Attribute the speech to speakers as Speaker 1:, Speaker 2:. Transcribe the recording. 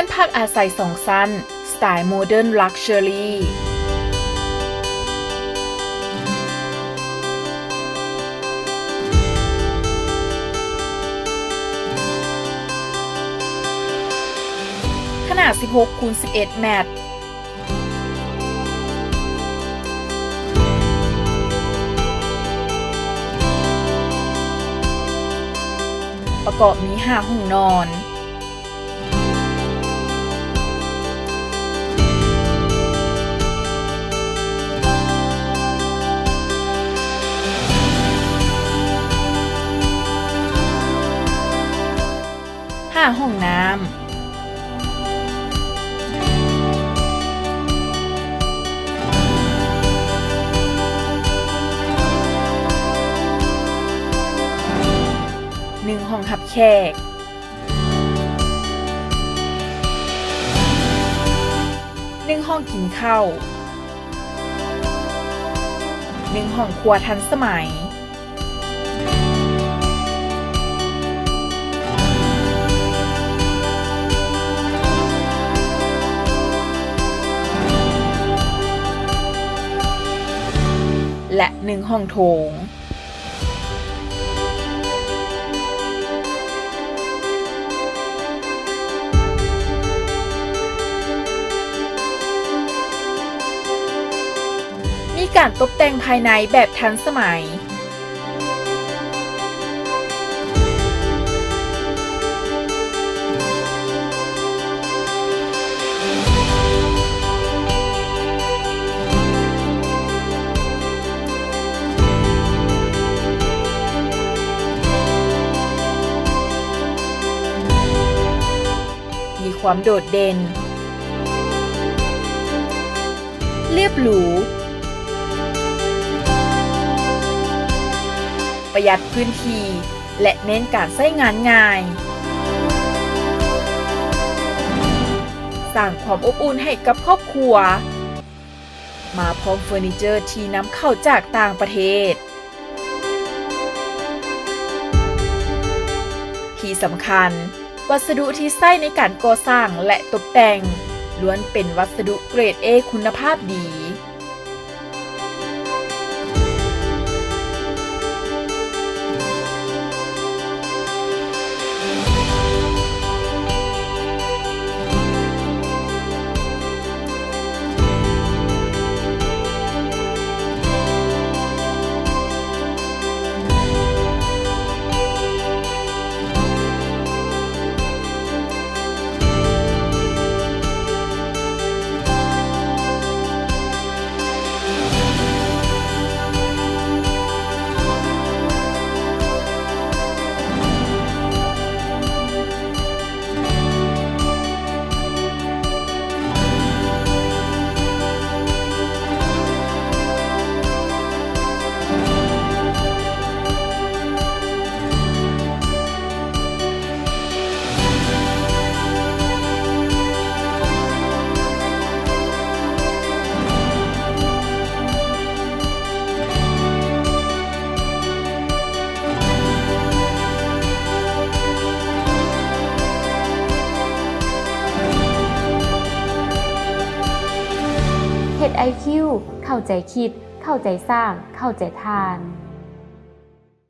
Speaker 1: อนพักอาศัย2 ชั้นสไตล์โมเดิร์นลักชัวรี่ขนาด 16x11 เมตรประกอบมี5 ห้องนอน5 ห้องน้ำ1 ห้องรับแขก1 ห้องกินข้าว1 ห้องครัวทันสมัยและ1 ห้องโถงมีการตกแต่งภายในแบบทันสมัยมีความโดดเด่นเรียบหรูประหยัดพื้นที่และเน้นการใช้งานง่ายสร้างความอบอุ่นให้กับครอบครัวมาพร้อมเฟอร์นิเจอร์ที่นำเข้าจากต่างประเทศที่สำคัญวัสดุที่ใช้ในการก่อสร้างและตกแต่งล้วนเป็นวัสดุเกรด A คุณภาพดี
Speaker 2: เฮ็ด IQ เข้าใจคิดเข้าใจสร้างเข้าใจทาน